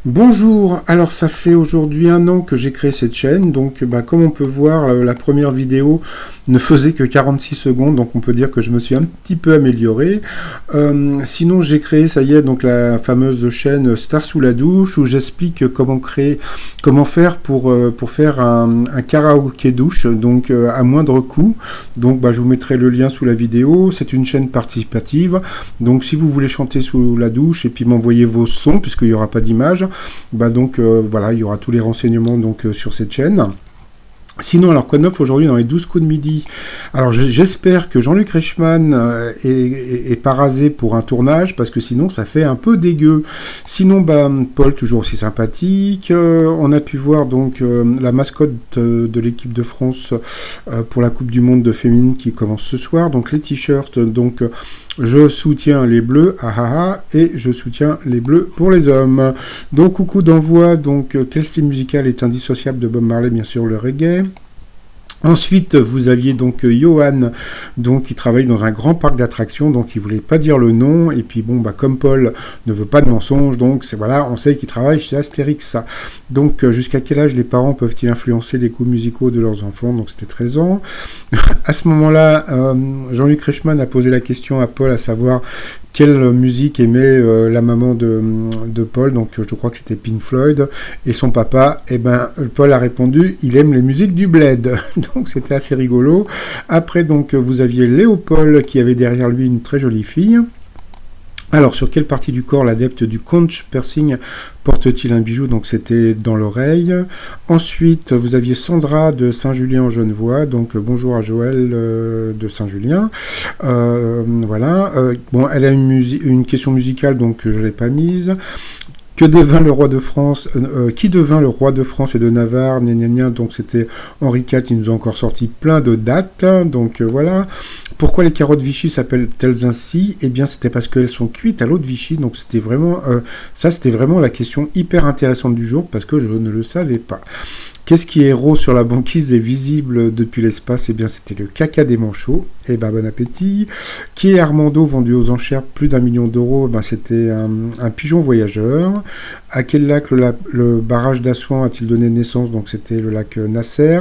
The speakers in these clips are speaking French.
Bonjour, alors ça fait aujourd'hui 1 an que j'ai créé cette chaîne, donc comme on peut voir, la première vidéo ne faisait que 46 secondes, donc on peut dire que je me suis un petit peu amélioré. Sinon j'ai créé, ça y est, donc la fameuse chaîne Star sous la douche, où j'explique comment faire pour faire un karaoké douche, donc à moindre coût. Donc je vous mettrai le lien sous la vidéo. C'est une chaîne participative, donc si vous voulez chanter sous la douche et puis m'envoyer vos sons, puisqu'il n'y aura pas d'image, voilà, il y aura tous les renseignements sur cette chaîne. Sinon, alors quoi de neuf aujourd'hui dans les 12 coups de midi? Alors j'espère que Jean-Luc Reichmann est pas rasé pour un tournage, parce que sinon ça fait un peu dégueu. Sinon, Paul toujours aussi sympathique. On a pu voir donc la mascotte de l'équipe de France pour la Coupe du Monde de féminine qui commence ce soir. Donc les t-shirts, donc je soutiens les bleus, et je soutiens les bleus pour les hommes. Donc coucou d'envoi, donc quel style musical est indissociable de Bob Marley? Bien sûr le reggae. Ensuite, vous aviez donc Johan, donc qui travaille dans un grand parc d'attractions, donc il voulait pas dire le nom, et puis comme Paul ne veut pas de mensonges, donc voilà, on sait qu'il travaille chez Astérix. Donc jusqu'à quel âge les parents peuvent-ils influencer les goûts musicaux de leurs enfants? Donc c'était 13 ans. À ce moment-là, Jean-Luc Reichmann a posé la question à Paul, à savoir quelle musique aimait la maman de Paul, donc je crois que c'était Pink Floyd, et son papa, Paul a répondu, il aime les musiques du bled. Donc c'était assez rigolo. Après, donc vous aviez Léopold qui avait derrière lui une très jolie fille. Alors, sur quelle partie du corps l'adepte du conch piercing porte-t-il un bijou? Donc, c'était dans l'oreille. Ensuite, vous aviez Sandra de Saint-Julien-en-Genevois. Donc, bonjour à Joël de Saint-Julien. Voilà. Elle a une question musicale, donc je ne l'ai pas mise. Que devint le roi de France Qui devint le roi de France et de Navarre? Donc c'était Henri IV, il nous a encore sorti plein de dates. Donc voilà. Pourquoi les carottes Vichy s'appellent-elles ainsi? Eh bien c'était parce qu'elles sont cuites à l'eau de Vichy. Donc c'était vraiment c'était vraiment la question hyper intéressante du jour, parce que je ne le savais pas. Qu'est-ce qui est héros sur la banquise et visible depuis l'espace? Eh bien, c'était le caca des manchots. Eh ben, bon appétit. Qui est Armando, vendu aux enchères plus d'1 million d'euros? C'était un pigeon voyageur. À quel lac le barrage d'Assouan a-t-il donné naissance? Donc, c'était le lac Nasser.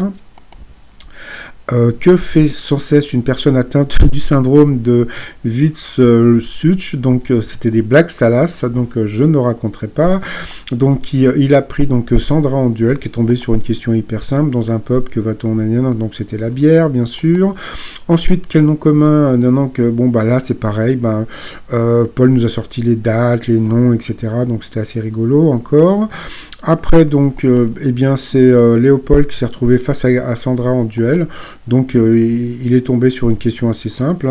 Que fait sans cesse une personne atteinte du syndrome de Witt-Such? Donc c'était des blagues salaces, donc je ne raconterai pas. Donc il a pris donc Sandra en duel, qui est tombée sur une question hyper simple. Dans un pub, que va-t-on? Donc c'était la bière, bien sûr. Ensuite, quel nom commun? Là c'est pareil. Paul nous a sorti les dates, les noms, etc. Donc c'était assez rigolo encore. Après, donc, c'est Léopold qui s'est retrouvé face à Sandra en duel. Donc, il est tombé sur une question assez simple.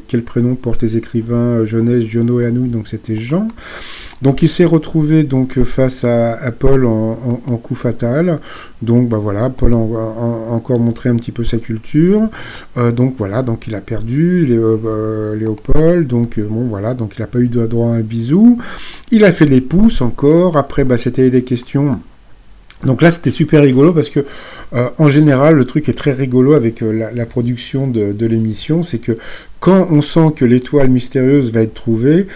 Quel prénom portent les écrivains Genèse, Giono et Anouilh? Donc, c'était Jean. Donc, il s'est retrouvé donc face à Paul en coup fatal. Donc, Paul a encore montré un petit peu sa culture. Donc, il a perdu Léopold. Donc, donc il n'a pas eu droit à un bisou. Il a fait les pouces encore. Après, c'était des questions. Donc là, c'était super rigolo, parce que en général, le truc est très rigolo avec la production de l'émission, c'est que quand on sent que l'étoile mystérieuse va être trouvée,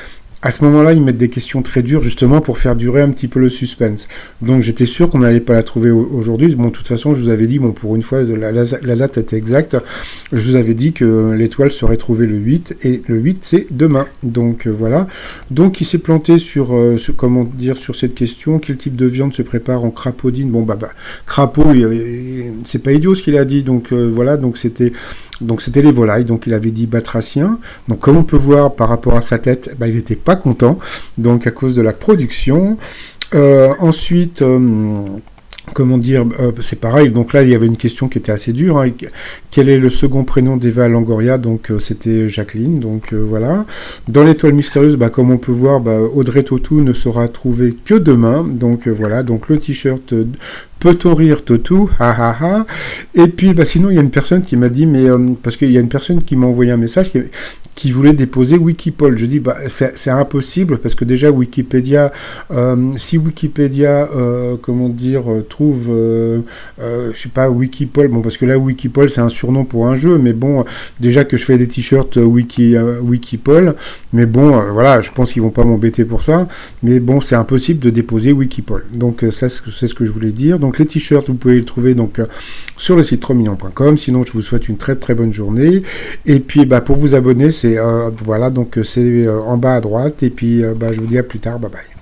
à ce moment-là, ils mettent des questions très dures, justement, pour faire durer un petit peu le suspense. Donc, j'étais sûr qu'on n'allait pas la trouver aujourd'hui. Bon, de toute façon, je vous avais dit, pour une fois, la date était exacte. Je vous avais dit que l'étoile serait trouvée le 8, et le 8, c'est demain. Donc, voilà. Donc, il s'est planté sur cette question. Quel type de viande se prépare en crapaudine? Crapaud, c'est pas idiot ce qu'il a dit. Donc, voilà. Donc, c'était les volailles. Donc, il avait dit batracien. Donc, comme on peut voir par rapport à sa tête, il n'était pas content, donc à cause de la production. Ensuite, c'est pareil, donc là il y avait une question qui était assez dure. Quel est le second prénom d'Eva Longoria? Donc c'était Jacqueline, donc voilà. Dans l'étoile mystérieuse, comme on peut voir, Audrey Tautou ne sera trouvée que demain, donc voilà. Donc le t-shirt Peut-on rire Totou? Ha ha ha. Et puis sinon il y a une personne qui m'a dit, mais parce qu'il y a une personne qui m'a envoyé un message qui voulait déposer Wikipoll. Je dis c'est impossible parce que déjà Wikipédia, si Wikipédia comment dire trouve je sais pas Wikipoll, bon parce que là Wikipoll c'est un surnom pour un jeu, mais bon déjà que je fais des t-shirts Wikipoll, mais bon voilà, je pense qu'ils vont pas m'embêter pour ça, mais bon c'est impossible de déposer Wikipoll. Donc ça c'est ce que je voulais dire. Donc les t-shirts vous pouvez les trouver donc sur le site 3millions.com. Sinon je vous souhaite une très très bonne journée, et puis pour vous abonner c'est voilà, donc c'est en bas à droite, et puis je vous dis à plus tard, bye bye.